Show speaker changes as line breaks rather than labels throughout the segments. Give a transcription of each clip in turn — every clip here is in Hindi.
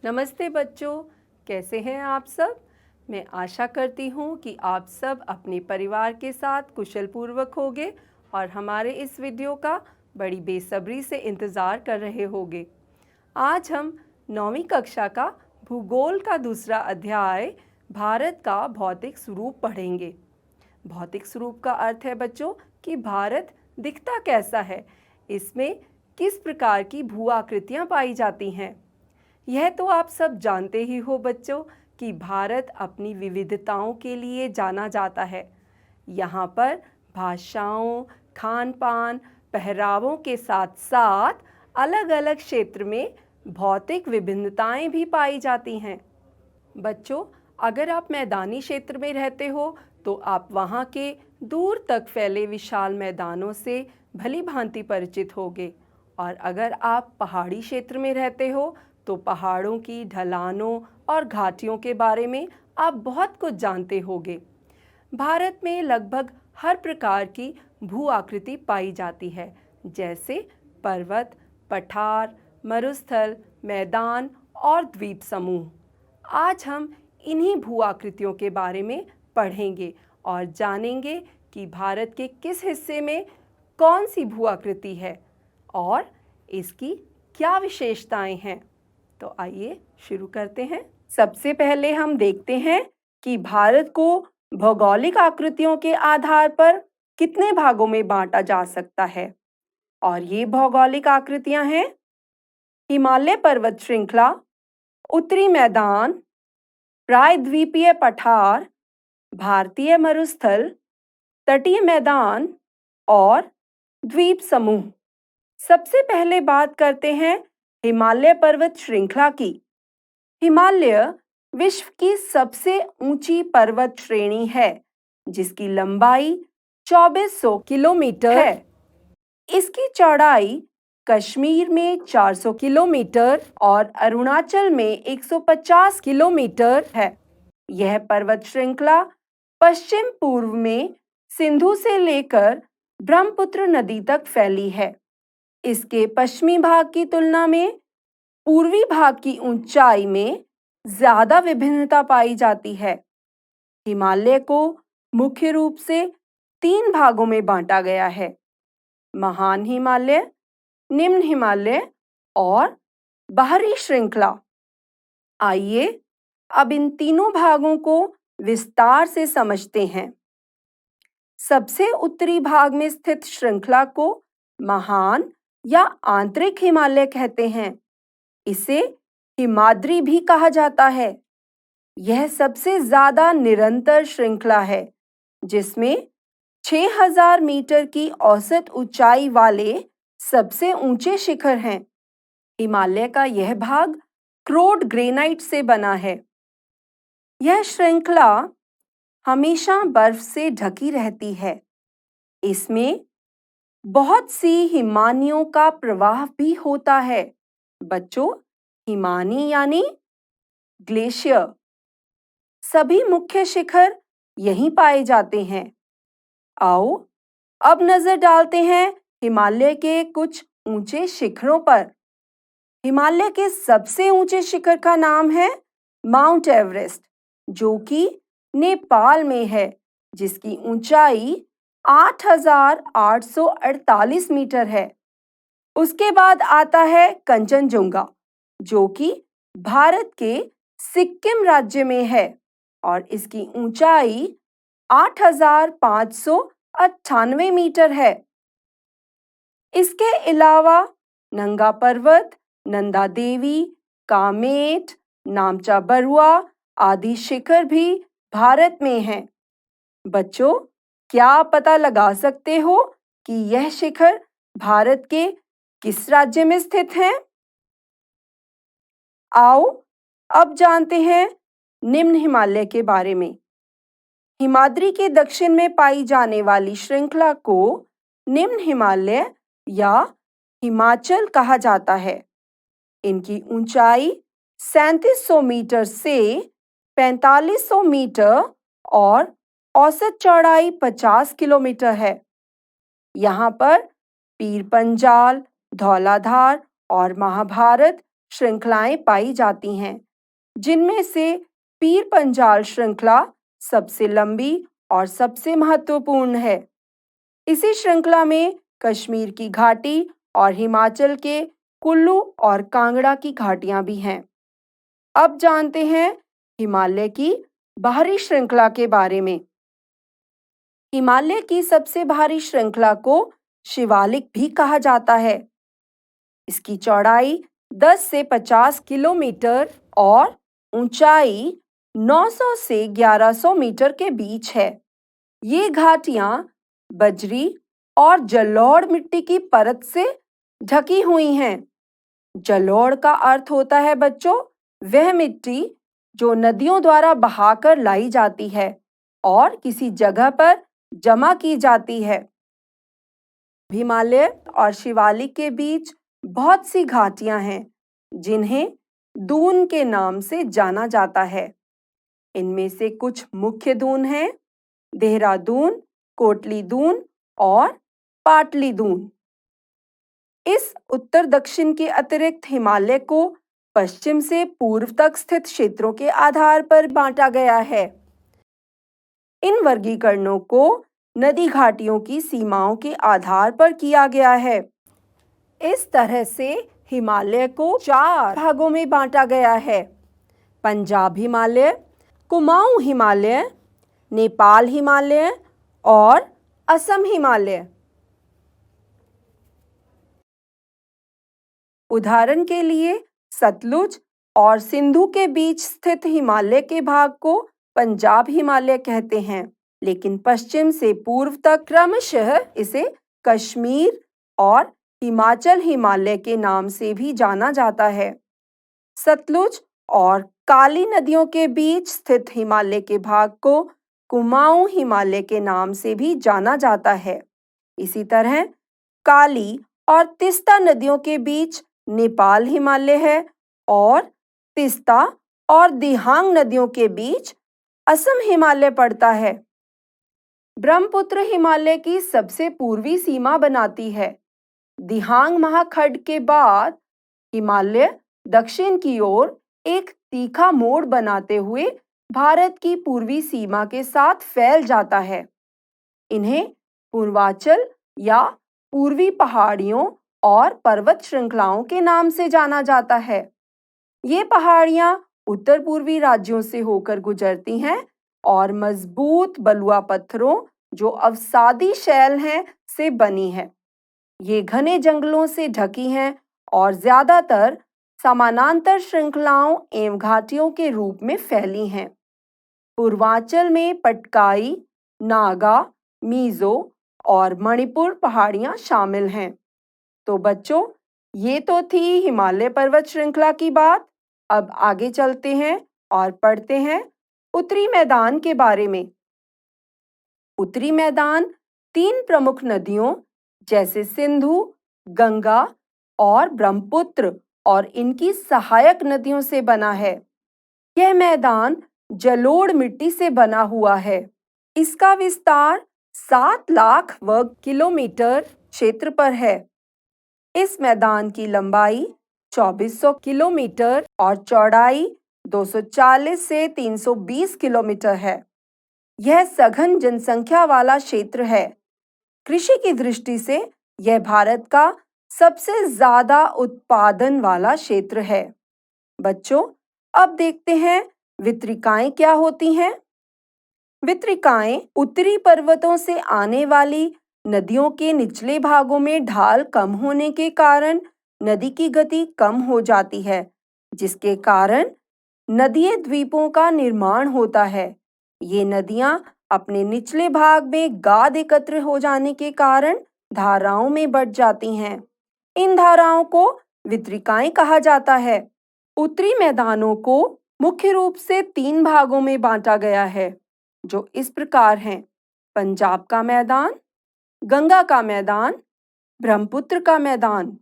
नमस्ते बच्चों, कैसे हैं आप सब। मैं आशा करती हूँ कि आप सब अपने परिवार के साथ कुशल पूर्वक होंगे और हमारे इस वीडियो का बड़ी बेसब्री से इंतज़ार कर रहे होंगे। आज हम 9वीं कक्षा का भूगोल का दूसरा अध्याय भारत का भौतिक स्वरूप पढ़ेंगे। भौतिक स्वरूप का अर्थ है बच्चों कि भारत दिखता कैसा है, इसमें किस प्रकार की भू आकृतियाँ पाई जाती हैं। यह तो आप सब जानते ही हो बच्चों कि भारत अपनी विविधताओं के लिए जाना जाता है। यहाँ पर भाषाओं, खान पान, पहरावों के साथ साथ अलग अलग क्षेत्र में भौतिक विभिन्नताएं भी पाई जाती हैं। बच्चों, अगर आप मैदानी क्षेत्र में रहते हो तो आप वहाँ के दूर तक फैले विशाल मैदानों से भली भांति परिचित होगे, और अगर आप पहाड़ी क्षेत्र में रहते हो तो पहाड़ों की ढलानों और घाटियों के बारे में आप बहुत कुछ जानते होगे। भारत में लगभग हर प्रकार की भू आकृति पाई जाती है, जैसे पर्वत, पठार, मरुस्थल, मैदान और द्वीप समूह। आज हम इन्हीं भू आकृतियों के बारे में पढ़ेंगे और जानेंगे कि भारत के किस हिस्से में कौन सी भू आकृति है और इसकी क्या विशेषताएं हैं। तो आइए शुरू करते हैं। सबसे पहले हम देखते हैं कि भारत को भौगोलिक आकृतियों के आधार पर कितने भागों में बांटा जा सकता है। और ये भौगोलिक आकृतियां हैं: हिमालय पर्वत श्रृंखला, उत्तरी मैदान, प्रायद्वीपीय पठार, भारतीय मरुस्थल, तटीय मैदान और द्वीप समूह। सबसे पहले बात करते हैं हिमालय पर्वत श्रृंखला की। हिमालय विश्व की सबसे ऊंची पर्वत श्रेणी है, जिसकी लंबाई 2400 किलोमीटर है। इसकी चौड़ाई कश्मीर में 400 किलोमीटर और अरुणाचल में 150 किलोमीटर है। यह पर्वत श्रृंखला पश्चिम पूर्व में सिंधु से लेकर ब्रह्मपुत्र नदी तक फैली है। इसके पश्चिमी भाग की तुलना में पूर्वी भाग की ऊंचाई में ज्यादा विभिन्नता पाई जाती है। हिमालय को मुख्य रूप से 3 भागों में बांटा गया है: महान हिमालय, निम्न हिमालय और बाहरी श्रृंखला। आइए अब इन तीनों भागों को विस्तार से समझते हैं। सबसे उत्तरी भाग में स्थित श्रृंखला को महान या आंतरिक हिमालय कहते हैं। इसे हिमाद्री भी कहा जाता है। यह सबसे ज्यादा निरंतर श्रृंखला है, जिसमें 6000 मीटर की औसत ऊंचाई वाले सबसे ऊंचे शिखर हैं। हिमालय का यह भाग क्रोड ग्रेनाइट से बना है। यह श्रृंखला हमेशा बर्फ से ढकी रहती है। इसमें बहुत सी हिमानियों का प्रवाह भी होता है। बच्चों, हिमानी यानी ग्लेशियर। सभी मुख्य शिखर यहीं पाए जाते हैं। आओ अब नजर डालते हैं हिमालय के कुछ ऊंचे शिखरों पर। हिमालय के सबसे ऊंचे शिखर का नाम है माउंट एवरेस्ट, जो कि नेपाल में है, जिसकी ऊंचाई 8848 मीटर है। उसके बाद आता है कंचनजुंगा, जो कि भारत के सिक्किम राज्य में है और इसकी ऊंचाई 8598 मीटर है। इसके अलावा नंगा पर्वत, नंदा देवी, कामेट, नामचा बरुआ आदि शिखर भी भारत में हैं। बच्चों, क्या आप पता लगा सकते हो कि यह शिखर भारत के किस राज्य में स्थित हैं? आओ अब जानते हैं निम्न हिमालय के बारे में। हिमाद्री के दक्षिण में पाई जाने वाली श्रृंखला को निम्न हिमालय या हिमाचल कहा जाता है। इनकी ऊंचाई 3700 मीटर से 4500 मीटर और औसत चौड़ाई 50 किलोमीटर है। यहाँ पर पीर पंजाल, धौलाधार और महाभारत श्रृंखलाएं पाई जाती हैं, जिनमें से पीर पंजाल श्रृंखला सबसे लंबी और सबसे महत्वपूर्ण है। इसी श्रृंखला में कश्मीर की घाटी और हिमाचल के कुल्लू और कांगड़ा की घाटियां भी हैं। अब जानते हैं हिमालय की बाहरी श्रृंखला के बारे में। हिमालय की सबसे भारी श्रृंखला को शिवालिक भी कहा जाता है। इसकी चौड़ाई 10 से 50 किलोमीटर और ऊंचाई 900 से 1100 मीटर के बीच है। ये घाटियां बजरी और जलोढ़ मिट्टी की परत से ढकी हुई हैं। जलोढ़ का अर्थ होता है बच्चों वह मिट्टी जो नदियों द्वारा बहाकर लाई जाती है और किसी जगह पर जमा की जाती है। हिमालय और शिवालिक के बीच बहुत सी घाटियां हैं जिन्हें दून के नाम से जाना जाता है। इनमें से कुछ मुख्य दून हैं देहरादून, कोटली दून और पाटली दून। इस उत्तर दक्षिण के अतिरिक्त हिमालय को पश्चिम से पूर्व तक स्थित क्षेत्रों के आधार पर बांटा गया है। इन वर्गीकरणों को नदी घाटियों की सीमाओं के आधार पर किया गया है। इस तरह से हिमालय को 4 भागों में बांटा गया है: पंजाब हिमालय, कुमाऊं हिमालय, नेपाल हिमालय और असम हिमालय। उदाहरण के लिए सतलुज और सिंधु के बीच स्थित हिमालय के भाग को पंजाब हिमालय कहते हैं, लेकिन पश्चिम से पूर्व तक क्रमशः इसे कश्मीर और हिमाचल हिमालय के नाम से भी जाना जाता है। सतलुज और काली नदियों के बीच स्थित हिमालय के भाग को कुमाऊं हिमालय के नाम से भी जाना जाता है। इसी तरह काली और तिस्ता नदियों के बीच नेपाल हिमालय है और तिस्ता और दिहांग नदियों के बीच असम हिमालय पड़ता है। ब्रह्मपुत्र हिमालय की सबसे पूर्वी सीमा बनाती है। दिहांग महाखंड के बाद हिमालय दक्षिण की ओर एक तीखा मोड़ बनाते हुए भारत की पूर्वी सीमा के साथ फैल जाता है। इन्हें पूर्वांचल या पूर्वी पहाड़ियों और पर्वत श्रृंखलाओं के नाम से जाना जाता है। ये पहाड़ियां उत्तर पूर्वी राज्यों से होकर गुजरती हैं और मजबूत बलुआ पत्थरों जो अवसादी शैल हैं से बनी है। ये घने जंगलों से ढकी हैं और ज्यादातर समानांतर श्रृंखलाओं एवं घाटियों के रूप में फैली हैं। पूर्वांचल में पटकाई, नागा, मिजो और मणिपुर पहाड़ियां शामिल हैं। तो बच्चों, ये तो थी हिमालय पर्वत श्रृंखला की बात। अब आगे चलते हैं और पढ़ते हैं उत्तरी मैदान के बारे में। उत्तरी मैदान 3 प्रमुख नदियों जैसे सिंधु, गंगा और ब्रह्मपुत्र और इनकी सहायक नदियों से बना है। यह मैदान जलोढ़ मिट्टी से बना हुआ है। इसका विस्तार 7 लाख वर्ग किलोमीटर क्षेत्र पर है। इस मैदान की लंबाई 2400 किलोमीटर और चौड़ाई 240 से 320 किलोमीटर है। यह सघन जनसंख्या वाला क्षेत्र है। कृषि की दृष्टि से यह भारत का सबसे ज्यादा उत्पादन वाला क्षेत्र है। बच्चों, अब देखते हैं वितरिकाएं क्या होती हैं। वितरिकाएं उत्तरी पर्वतों से आने वाली नदियों के निचले भागों में ढाल कम होने के कारण नदी की गति कम हो जाती है, जिसके कारण नदीय द्वीपों का निर्माण होता है। ये नदियां अपने निचले भाग में गाद एकत्र हो जाने के कारण धाराओं में बढ़ जाती हैं। इन धाराओं को वितरिकाएं कहा जाता है। उत्तरी मैदानों को मुख्य रूप से 3 भागों में बांटा गया है, जो इस प्रकार हैं: पंजाब का मैदान, गंगा का मैदान, ब्रह्मपुत्र का मैदान।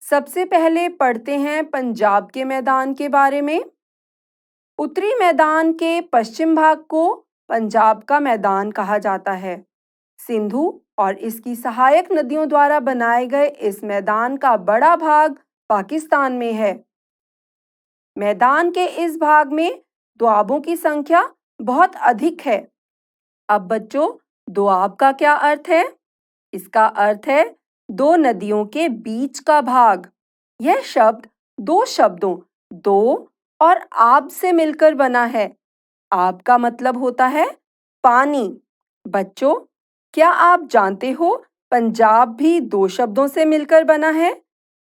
सबसे पहले पढ़ते हैं पंजाब के मैदान के बारे में। उत्तरी मैदान के पश्चिम भाग को पंजाब का मैदान कहा जाता है। सिंधु और इसकी सहायक नदियों द्वारा बनाए गए इस मैदान का बड़ा भाग पाकिस्तान में है। मैदान के इस भाग में दोआबों की संख्या बहुत अधिक है। अब बच्चों, दोआब का क्या अर्थ है? इसका अर्थ है दो नदियों के बीच का भाग। यह शब्द दो शब्दों दो और आब से मिलकर बना है। आब का मतलब होता है पानी। बच्चों, क्या आप जानते हो पंजाब भी दो शब्दों से मिलकर बना है?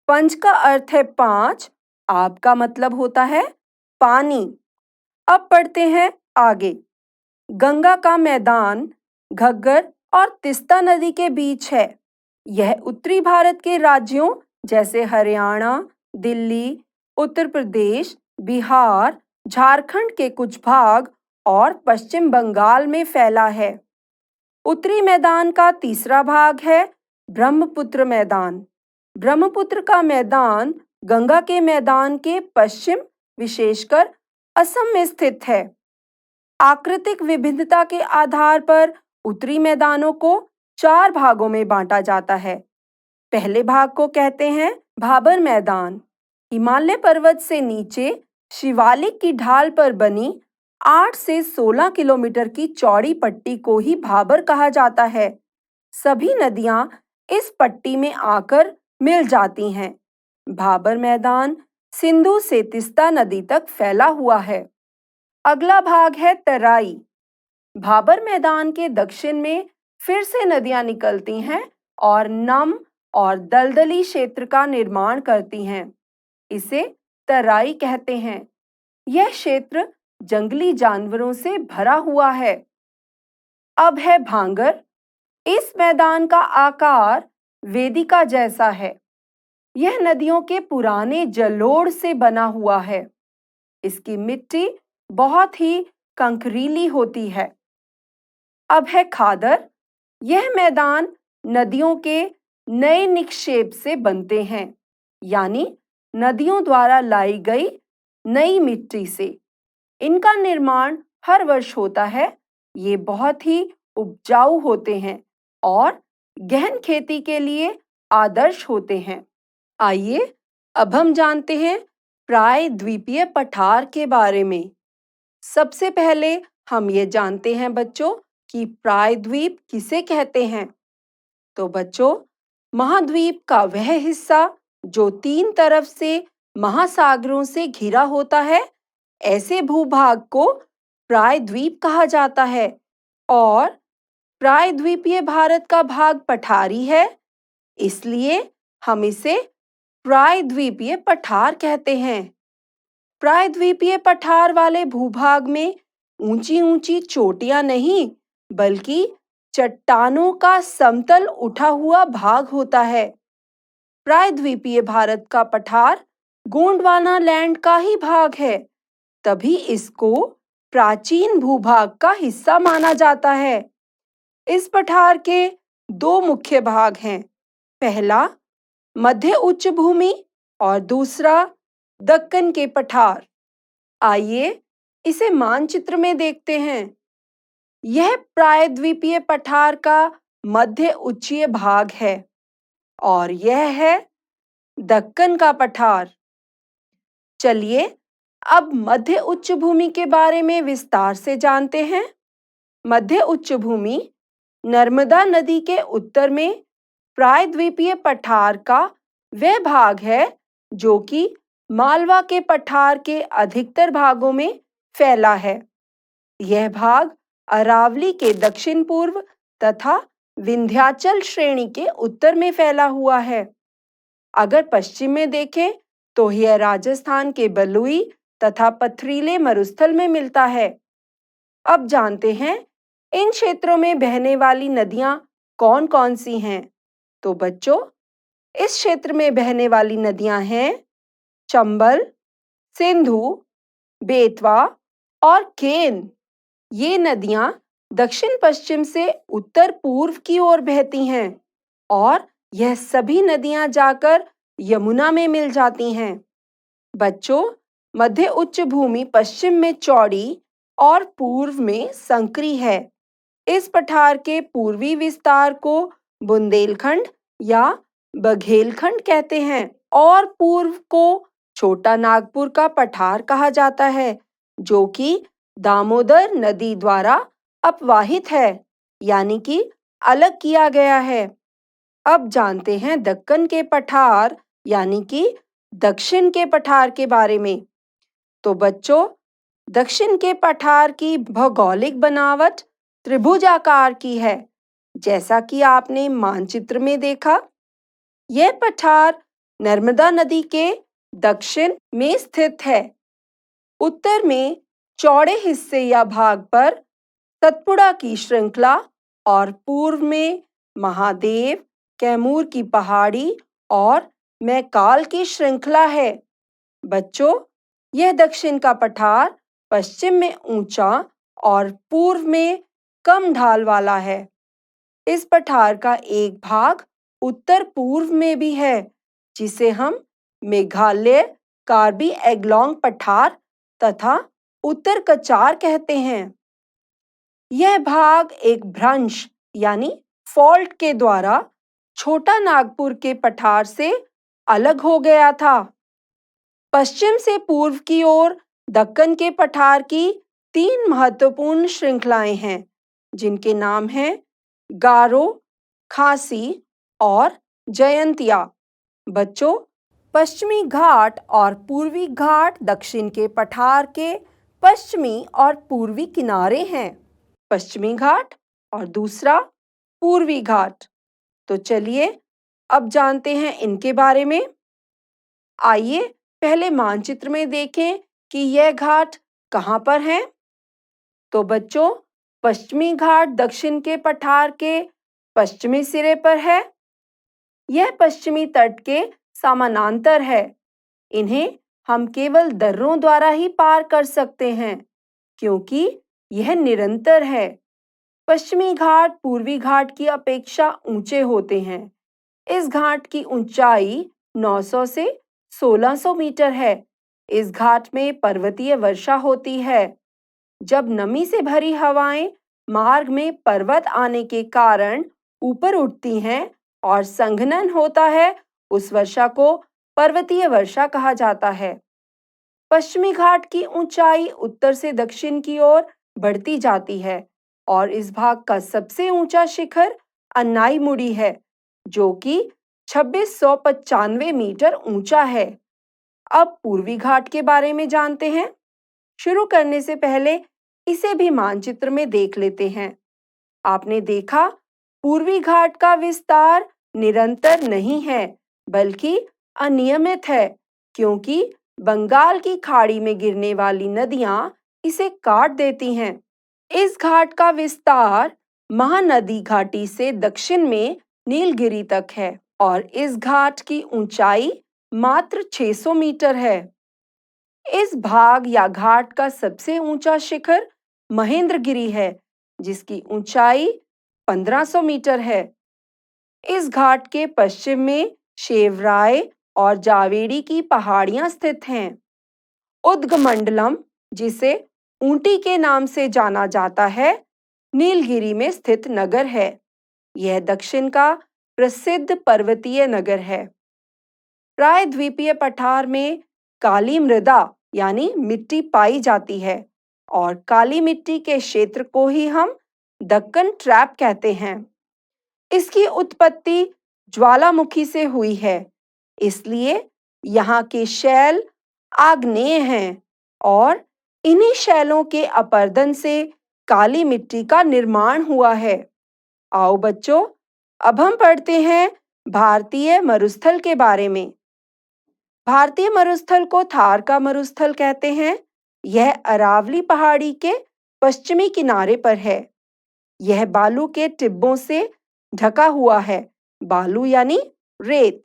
पंज का अर्थ है पांच, आब का मतलब होता है पानी। अब पढ़ते हैं आगे। गंगा का मैदान घग्गर और तिस्ता नदी के बीच है। यह उत्तरी भारत के राज्यों जैसे हरियाणा, दिल्ली, उत्तर प्रदेश, बिहार, झारखंड के कुछ भाग और पश्चिम बंगाल में फैला है। उत्तरी मैदान का तीसरा भाग है ब्रह्मपुत्र मैदान। ब्रह्मपुत्र का मैदान गंगा के मैदान के पश्चिम, विशेषकर असम में स्थित है। आकृतिक विभिन्नता के आधार पर उत्तरी मैदानों को चार भागों में बांटा जाता है। पहले भाग को कहते हैं भाबर मैदान। हिमालय पर्वत से नीचे शिवालिक की ढाल पर बनी 8 से 16 किलोमीटर की चौड़ी पट्टी को ही भाबर कहा जाता है। सभी नदियां इस पट्टी में आकर मिल जाती हैं। भाबर मैदान सिंधु से तिस्ता नदी तक फैला हुआ है। अगला भाग है तराई। भाबर मैदान के दक्षिण में फिर से नदियां निकलती हैं और नम और दलदली क्षेत्र का निर्माण करती हैं। इसे तराई कहते हैं। यह क्षेत्र जंगली जानवरों से भरा हुआ है। अब है भांगर। इस मैदान का आकार वेदिका जैसा है। यह नदियों के पुराने जलोढ़ से बना हुआ है। इसकी मिट्टी बहुत ही कंकरीली होती है। अब है खादर। यह मैदान नदियों के नए निक्षेप से बनते हैं, यानी नदियों द्वारा लाई गई नई मिट्टी से। इनका निर्माण हर वर्ष होता है। ये बहुत ही उपजाऊ होते हैं और गहन खेती के लिए आदर्श होते हैं। आइए अब हम जानते हैं प्रायद्वीपीय पठार के बारे में। सबसे पहले हम ये जानते हैं बच्चों कि प्रायद्वीप किसे कहते हैं। तो बच्चों, महाद्वीप का वह हिस्सा जो तीन तरफ से महासागरों से घिरा होता है, ऐसे भूभाग को प्रायद्वीप कहा जाता है। और प्रायद्वीपीय भारत का भाग पठारी है, इसलिए हम इसे प्रायद्वीपीय पठार कहते हैं। प्रायद्वीपीय पठार वाले भूभाग में ऊंची-ऊंची चोटियां नहीं, बल्कि चट्टानों का समतल उठा हुआ भाग होता है। प्रायद्वीपीय भारत का पठार गोंडवाना लैंड का ही भाग है, तभी इसको प्राचीन भूभाग का हिस्सा माना जाता है। इस पठार के दो मुख्य भाग हैं। पहला मध्य उच्च भूमि और दूसरा दक्कन के पठार। आइए इसे मानचित्र में देखते हैं। यह प्रायद्वीपीय पठार का मध्य उच्चीय भाग है और यह है दक्कन का पठार। चलिए अब मध्य उच्च भूमि के बारे में विस्तार से जानते हैं। मध्य उच्च भूमि नर्मदा नदी के उत्तर में प्रायद्वीपीय पठार का वह भाग है जो कि मालवा के पठार के अधिकतर भागों में फैला है। यह भाग अरावली के दक्षिण पूर्व तथा विंध्याचल श्रेणी के उत्तर में फैला हुआ है। अगर पश्चिम में देखें तो यह राजस्थान के बलुई तथा पथरीले मरुस्थल में मिलता है। अब जानते हैं इन क्षेत्रों में बहने वाली नदियां कौन-कौन सी हैं। तो बच्चों, इस क्षेत्र में बहने वाली नदियां हैं चंबल, सिंधु, बेतवा और केन। ये नदियां दक्षिण पश्चिम से उत्तर पूर्व की ओर बहती हैं और यह सभी नदियां जाकर यमुना में मिल जाती हैं। बच्चों, मध्य उच्च भूमि पश्चिम में चौड़ी और पूर्व में संकरी है। इस पठार के पूर्वी विस्तार को बुंदेलखंड या बघेलखंड कहते हैं और पूर्व को छोटा नागपुर का पठार कहा जाता है, जो कि दामोदर नदी द्वारा अपवाहित है, यानी कि अलग किया गया है। अब जानते हैं दक्कन के पठार यानी कि दक्षिण के पठार के बारे में। तो बच्चों, दक्षिण के पठार की भौगोलिक बनावट त्रिभुजाकार की है, जैसा कि आपने मानचित्र में देखा। यह पठार नर्मदा नदी के दक्षिण में स्थित है। उत्तर में चौड़े हिस्से या भाग पर सतपुड़ा की श्रृंखला और पूर्व में महादेव, कैमूर की पहाड़ी और मैकाल की श्रृंखला है। बच्चों, यह दक्षिण का पठार पश्चिम में ऊंचा और पूर्व में कम ढाल वाला है। इस पठार का एक भाग उत्तर पूर्व में भी है, जिसे हम मेघालय कार्बी एंगलोंग पठार तथा उत्तर कचार कहते हैं। यह भाग एक भ्रंश यानी फॉल्ट के द्वारा छोटा नागपुर के पठार से अलग हो गया था। पश्चिम से पूर्व की ओर दक्कन के पठार की 3 महत्वपूर्ण श्रृंखलाएं हैं, जिनके नाम हैं गारो, खासी और जयंतिया। बच्चों, पश्चिमी घाट और पूर्वी घाट दक्षिण के पठार के पश्चिमी और पूर्वी किनारे हैं। पश्चिमी घाट और दूसरा पूर्वी घाट। तो चलिए अब जानते हैं इनके बारे में। आइए पहले मानचित्र में देखें कि यह घाट कहाँ पर हैं। तो बच्चों, पश्चिमी घाट दक्षिण के पठार के पश्चिमी सिरे पर है। यह पश्चिमी तट के समानांतर है। इन्हें हम केवल दर्रों द्वारा ही पार कर सकते हैं, क्योंकि यह निरंतर है। पश्चिमी घाट पूर्वी घाट की अपेक्षा ऊंचे होते हैं। इस घाट की ऊंचाई 900 से 1600 मीटर है। इस घाट में पर्वतीय वर्षा होती है। जब नमी से भरी हवाएं मार्ग में पर्वत आने के कारण ऊपर उठती हैं और संघनन होता है, उस वर्षा को पर्वतीय वर्षा कहा जाता है। पश्चिमी घाट की ऊंचाई उत्तर से दक्षिण की ओर बढ़ती जाती है और इस भाग का सबसे ऊंचा शिखर अन्नाईमुड़ी है, जो कि 2695 मीटर ऊंचा है। अब पूर्वी घाट के बारे में जानते हैं। शुरू करने से पहले इसे भी मानचित्र में देख लेते हैं। आपने देखा, पूर्वी घाट का विस्तार निरंतर नहीं है, बल्कि अनियमित है, क्योंकि बंगाल की खाड़ी में गिरने वाली नदियां इसे काट देती हैं। इस घाट का विस्तार महानदी घाटी से दक्षिण में नीलगिरी तक है और इस घाट की ऊंचाई मात्र 600 मीटर है। इस भाग या घाट का सबसे ऊंचा शिखर महेंद्रगिरी है, जिसकी ऊंचाई 1500 मीटर है। इस घाट के पश्चिम में शेवराय और जावेरी की पहाड़ियां स्थित हैं। उद्गमंडलम, जिसे ऊंटी के नाम से जाना जाता है, नीलगिरी में स्थित नगर है। यह दक्षिण का प्रसिद्ध पर्वतीय नगर है। प्रायद्वीपीय पठार में काली मृदा यानी मिट्टी पाई जाती है और काली मिट्टी के क्षेत्र को ही हम दक्कन ट्रैप कहते हैं। इसकी उत्पत्ति ज्वालामुखी से हुई है, इसलिए यहाँ के शैल आग्नेय हैं और इन्हीं शैलों के अपरदन से काली मिट्टी का निर्माण हुआ है। आओ बच्चों, अब हम पढ़ते हैं भारतीय मरुस्थल के बारे में। भारतीय मरुस्थल को थार का मरुस्थल कहते हैं। यह अरावली पहाड़ी के पश्चिमी किनारे पर है। यह बालू के टिब्बों से ढका हुआ है। बालू यानी रेत।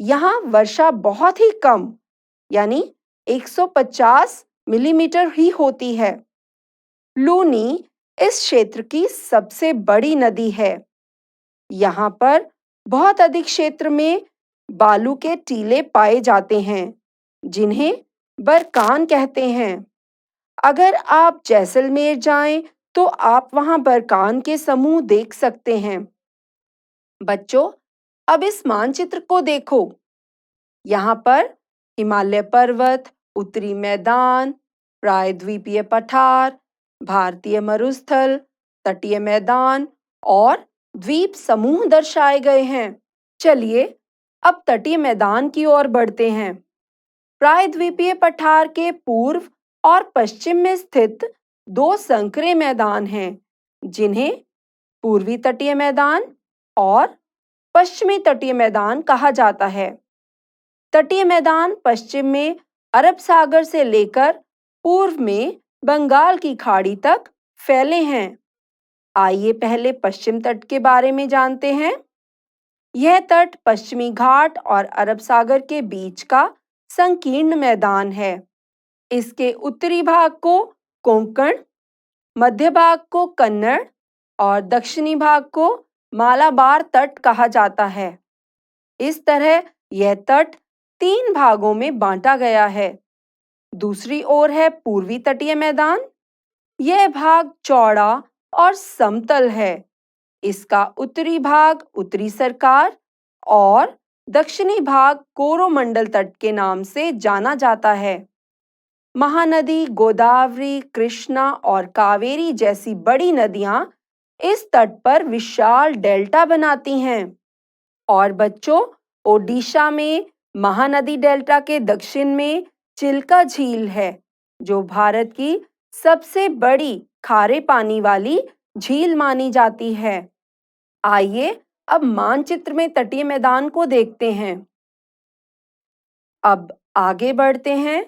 यहाँ वर्षा बहुत ही कम यानी 150 मिलीमीटर ही होती है। लूनी इस क्षेत्र की सबसे बड़ी नदी है। यहाँ पर बहुत अधिक क्षेत्र में बालू के टीले पाए जाते हैं, जिन्हें बरकान कहते हैं। अगर आप जैसलमेर जाएं, तो आप वहां बरकान के समूह देख सकते हैं। बच्चों, अब इस मानचित्र को देखो। यहाँ पर हिमालय पर्वत, उत्तरी मैदान, प्रायद्वीपीय पठार, भारतीय मरुस्थल, तटीय मैदान और द्वीप समूह दर्शाए गए हैं। चलिए अब तटीय मैदान की ओर बढ़ते हैं। प्रायद्वीपीय पठार के पूर्व और पश्चिम में स्थित दो संकरे मैदान हैं, जिन्हें पूर्वी तटीय मैदान और पश्चिमी तटीय मैदान कहा जाता है। तटीय मैदान पश्चिम में अरब सागर से लेकर पूर्व में बंगाल की खाड़ी तक फैले हैं। आइए पहले पश्चिम तट के बारे में जानते हैं। यह तट पश्चिमी घाट और अरब सागर के बीच का संकीर्ण मैदान है। इसके उत्तरी भाग को कोंकण, मध्य भाग को कन्नड़ और दक्षिणी भाग को मालाबार तट कहा जाता है। इस तरह यह तट 3 भागों में बांटा गया है। दूसरी ओर है पूर्वी तटीय मैदान। यह भाग चौड़ा और समतल है। इसका उत्तरी भाग उत्तरी सरकार और दक्षिणी भाग कोरोमंडल तट के नाम से जाना जाता है। महानदी गोदावरी, कृष्णा और कावेरी जैसी बड़ी नदियां इस तट पर विशाल डेल्टा बनाती हैं। और बच्चों, ओडिशा में महानदी डेल्टा के दक्षिण में चिल्का झील है, जो भारत की सबसे बड़ी खारे पानी वाली झील मानी जाती है। आइए अब मानचित्र में तटीय मैदान को देखते हैं। अब आगे बढ़ते हैं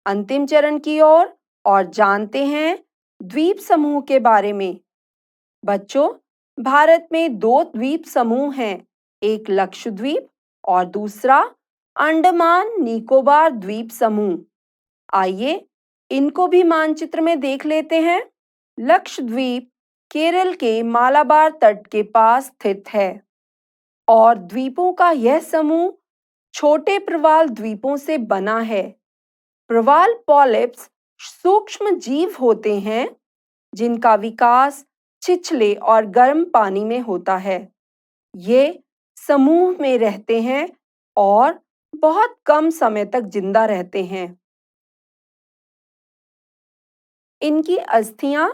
अंतिम चरण की ओर और जानते हैं द्वीप समूह के बारे में। बच्चों, भारत में 2 द्वीप समूह हैं, एक लक्षद्वीप और दूसरा अंडमान निकोबार द्वीप समूह। आइए इनको भी मानचित्र में देख लेते हैं। लक्षद्वीप केरल के मालाबार तट के पास स्थित है और द्वीपों का यह समूह छोटे प्रवाल द्वीपों से बना है। प्रवाल पॉलिप्स सूक्ष्म जीव होते हैं, जिनका विकास छिछले और गर्म पानी में होता है। ये समूह में रहते हैं और बहुत कम समय तक जिंदा रहते हैं। इनकी अस्थियां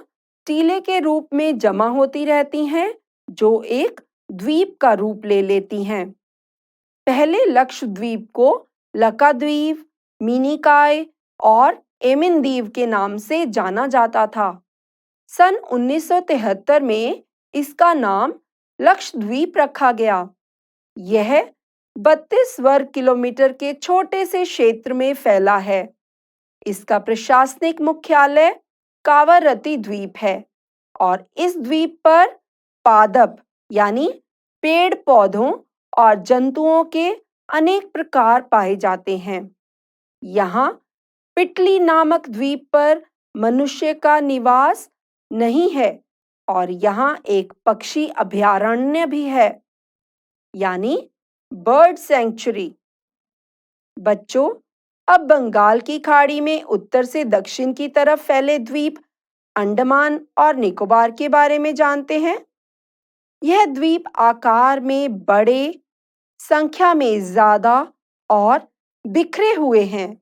टीले के रूप में जमा होती रहती हैं, जो एक द्वीप का रूप ले लेती हैं। पहले लक्षद्वीप को लकाद्वीप, मिनिकॉय और एमिनदीव के नाम से जाना जाता था। सन 1973 में इसका नाम लक्षद्वीप रखा गया। यह 32 वर्ग किलोमीटर के छोटे से क्षेत्र में फैला है। इसका प्रशासनिक मुख्यालय कावारत्ती द्वीप है और इस द्वीप पर पादप यानी पेड़ पौधों और जंतुओं के अनेक प्रकार पाए जाते हैं। यहाँ पिटली नामक द्वीप पर मनुष्य का निवास नहीं है और यहाँ एक पक्षी अभयारण्य भी है, यानी बर्ड सैंक्चुरी। बच्चों, अब बंगाल की खाड़ी में उत्तर से दक्षिण की तरफ फैले द्वीप अंडमान और निकोबार के बारे में जानते हैं। यह द्वीप आकार में बड़े, संख्या में ज्यादा और बिखरे हुए हैं।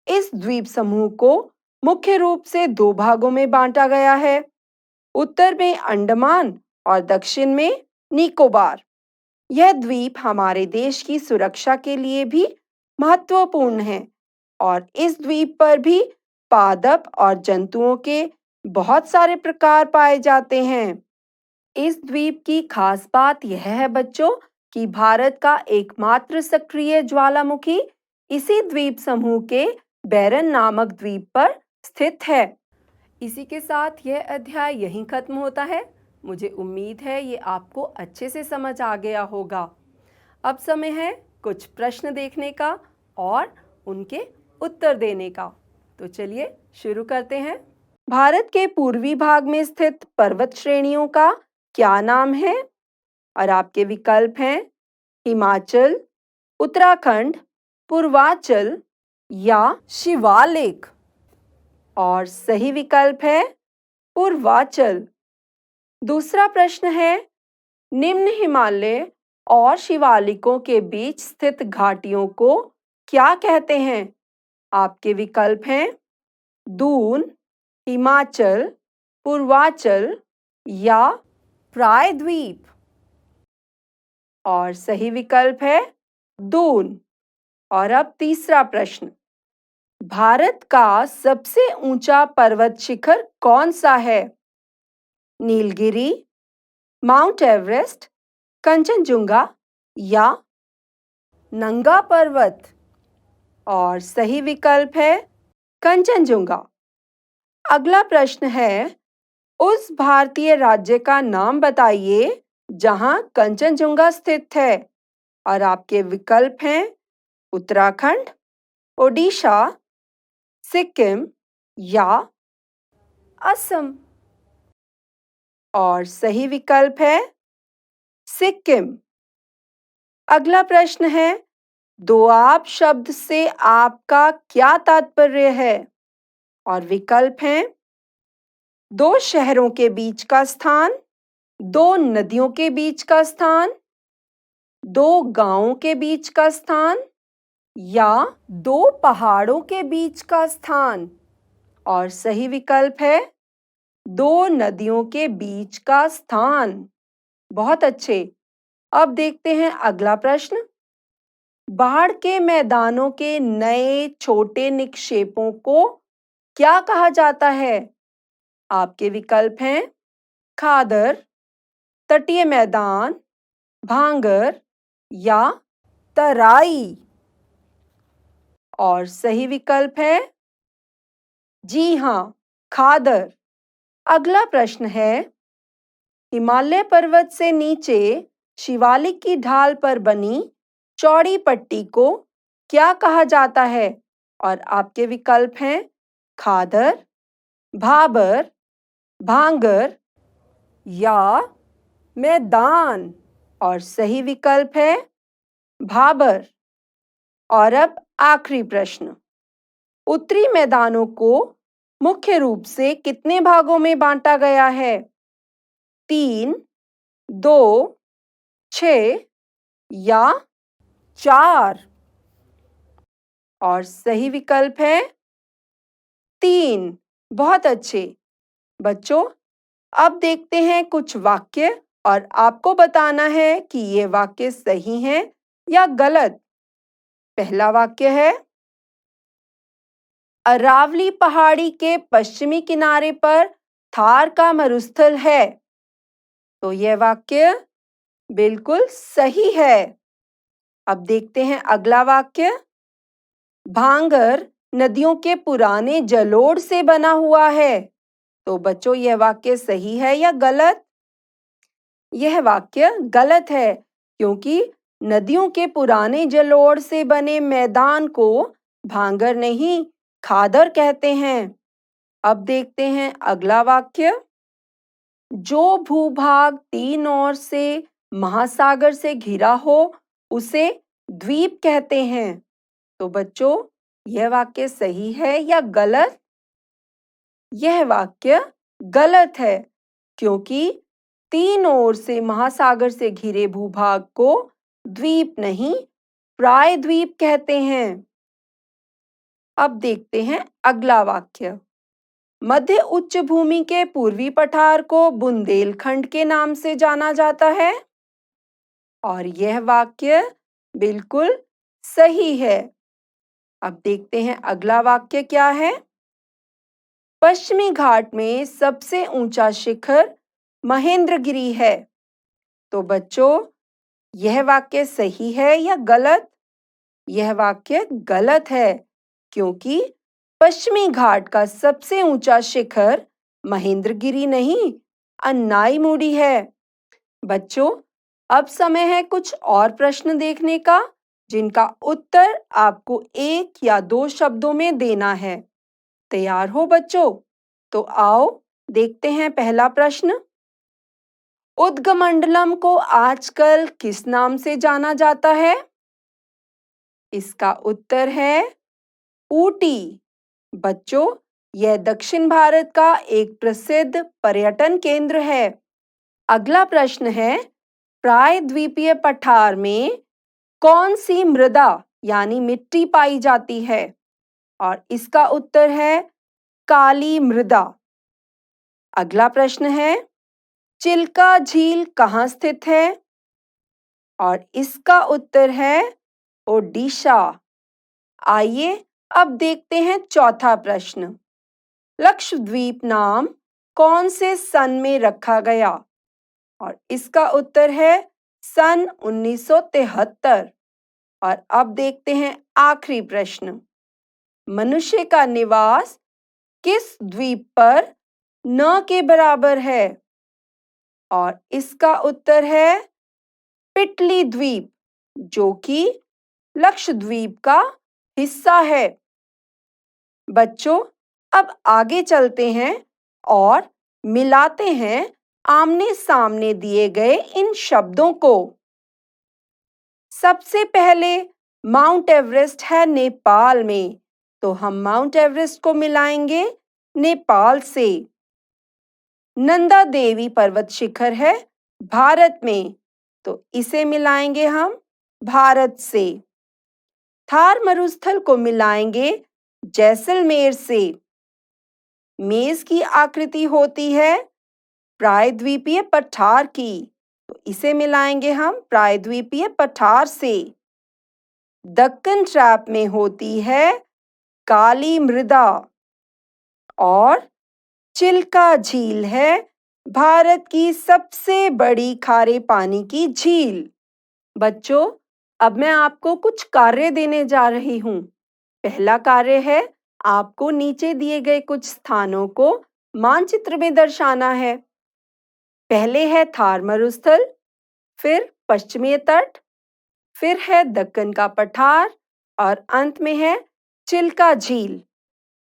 इस द्वीप समूह को मुख्य रूप से 2 भागों में बांटा गया है, उत्तर में अंडमान और दक्षिण में निकोबार। यह द्वीप हमारे देश की सुरक्षा के लिए भी महत्वपूर्ण है और इस द्वीप पर भी पादप और जंतुओं के बहुत सारे प्रकार पाए जाते हैं। इस द्वीप की खास बात यह है बच्चों कि भारत का एकमात्र सक्रिय ज्वालामुखी इसी द्वीप समूह के बैरन नामक द्वीप पर स्थित है। इसी के साथ यह अध्याय यहीं खत्म होता है। मुझे उम्मीद है ये आपको अच्छे से समझ आ गया होगा। अब समय है कुछ प्रश्न देखने का और उनके उत्तर देने का। तो चलिए शुरू करते हैं। भारत के पूर्वी भाग में स्थित पर्वत श्रेणियों का क्या नाम है? और आपके विकल्प हैं हिमाचल, उत्तराखंड, पूर्वांचल या शिवालिक। और सही विकल्प है पूर्वांचल। दूसरा प्रश्न है निम्न हिमालय और शिवालिकों के बीच स्थित घाटियों को क्या कहते हैं? आपके विकल्प हैं दून, हिमाचल, पूर्वांचल या प्रायद्वीप। और सही विकल्प है दून। और अब तीसरा प्रश्न, भारत का सबसे ऊंचा पर्वत शिखर कौन सा है? नीलगिरी, माउंट एवरेस्ट, कंचनजुंगा या नंगा पर्वत। और सही विकल्प है कंचनजुंगा। अगला प्रश्न है, उस भारतीय राज्य का नाम बताइए जहां कंचनजुंगा स्थित है। और आपके विकल्प हैं उत्तराखंड, ओडिशा, सिक्किम या असम। और सही विकल्प है सिक्किम। अगला प्रश्न है, दोआब शब्द से आपका क्या तात्पर्य है? और विकल्प हैं दो शहरों के बीच का स्थान, दो नदियों के बीच का स्थान, दो गांवों के बीच का स्थान या दो पहाड़ों के बीच का स्थान। और सही विकल्प है दो नदियों के बीच का स्थान। बहुत अच्छे। अब देखते हैं अगला प्रश्न, बाढ़ के मैदानों के नए छोटे निक्षेपों को क्या कहा जाता है? आपके विकल्प हैं खादर, तटीय मैदान, भांगर या तराई। और सही विकल्प है जी हाँ, खादर। अगला प्रश्न है, हिमालय पर्वत से नीचे शिवालिक की ढाल पर बनी चौड़ी पट्टी को क्या कहा जाता है? और आपके विकल्प हैं खादर, भाबर, भांगर या मैदान। और सही विकल्प है भाबर। और अब आखिरी प्रश्न, उत्तरी मैदानों को मुख्य रूप से कितने भागों में बांटा गया है? 3, 2, 6 या 4। और सही विकल्प है 3। बहुत अच्छे बच्चों, अब देखते हैं कुछ वाक्य और आपको बताना है कि ये वाक्य सही हैं या गलत। पहला वाक्य है, अरावली पहाड़ी के पश्चिमी किनारे पर थार का मरुस्थल है। तो यह वाक्य बिल्कुल सही है। अब देखते हैं अगला वाक्य, भांगर नदियों के पुराने जलोढ़ से बना हुआ है। तो बच्चों यह वाक्य सही है या गलत? यह वाक्य गलत है, क्योंकि नदियों के पुराने जलोढ़ से बने मैदान को भांगर नहीं खादर कहते हैं। अब देखते हैं अगला वाक्य, जो भूभाग तीन ओर से महासागर से घिरा हो उसे द्वीप कहते हैं। तो बच्चों यह वाक्य सही है या गलत? यह वाक्य गलत है, क्योंकि तीन ओर से महासागर से घिरे भूभाग को द्वीप नहीं प्रायद्वीप कहते हैं। अब देखते हैं अगला वाक्य, मध्य उच्च भूमि के पूर्वी पठार को बुंदेलखंड के नाम से जाना जाता है। और यह वाक्य बिल्कुल सही है। अब देखते हैं अगला वाक्य क्या है, पश्चिमी घाट में सबसे ऊंचा शिखर महेंद्रगिरी है। तो बच्चों यह वाक्य सही है या गलत? यह वाक्य गलत है, क्योंकि पश्चिमी घाट का सबसे ऊंचा शिखर महेंद्रगिरी नहीं अन्नाईमुडी है। बच्चों अब समय है कुछ और प्रश्न देखने का, जिनका उत्तर आपको एक या दो शब्दों में देना है। तैयार हो बच्चों? तो आओ देखते हैं पहला प्रश्न, उद्गमंडलम को आजकल किस नाम से जाना जाता है? इसका उत्तर है ऊटी। बच्चों यह दक्षिण भारत का एक प्रसिद्ध पर्यटन केंद्र है। अगला प्रश्न है, प्रायद्वीपीय पठार में कौन सी मृदा यानी मिट्टी पाई जाती है? और इसका उत्तर है काली मृदा। अगला प्रश्न है, चिल्का झील कहाँ स्थित है? और इसका उत्तर है ओडिशा। आइए अब देखते हैं चौथा प्रश्न। लक्षद्वीप नाम कौन से सन में रखा गया? और इसका उत्तर है सन 1973। और अब देखते हैं आखिरी प्रश्न। मनुष्य का निवास किस द्वीप पर न के बराबर है? और इसका उत्तर है पिटली द्वीप, जो कि लक्षद्वीप का हिस्सा है। बच्चों, अब आगे चलते हैं और मिलाते हैं आमने सामने दिए गए इन शब्दों को। सबसे पहले माउंट एवरेस्ट है नेपाल में, तो हम माउंट एवरेस्ट को मिलाएंगे नेपाल से। नंदा देवी पर्वत शिखर है भारत में, तो इसे मिलाएंगे हम भारत से। थार मरुस्थल को मिलाएंगे जैसलमेर से। मेज की आकृति होती है प्रायद्वीपीय पठार की, तो इसे मिलाएंगे हम प्रायद्वीपीय पठार से। दक्कन ट्रैप में होती है काली मृदा। और चिल्का झील है भारत की सबसे बड़ी खारे पानी की झील। बच्चों, अब मैं आपको कुछ कार्य देने जा रही हूँ। पहला कार्य है, आपको नीचे दिए गए कुछ स्थानों को मानचित्र में दर्शाना है। पहले है थार मरुस्थल, फिर पश्चिमी तट, फिर है दक्कन का पठार और अंत में है चिल्का झील।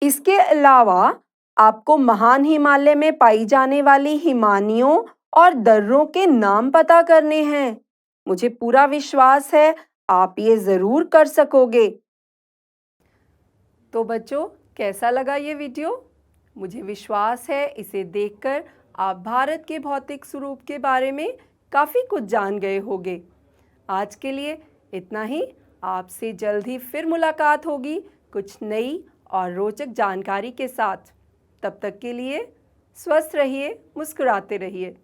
इसके अलावा आपको महान हिमालय में पाई जाने वाली हिमानियों और दर्रों के नाम पता करने हैं। मुझे पूरा विश्वास है आप ये ज़रूर कर सकोगे। तो बच्चों, कैसा लगा ये वीडियो? मुझे विश्वास है इसे देखकर आप भारत के भौतिक स्वरूप के बारे में काफ़ी कुछ जान गए होंगे। आज के लिए इतना ही। आपसे जल्द ही फिर मुलाकात होगी कुछ नई और रोचक जानकारी के साथ। तब तक के लिए स्वस्थ रहिए, मुस्कुराते रहिए।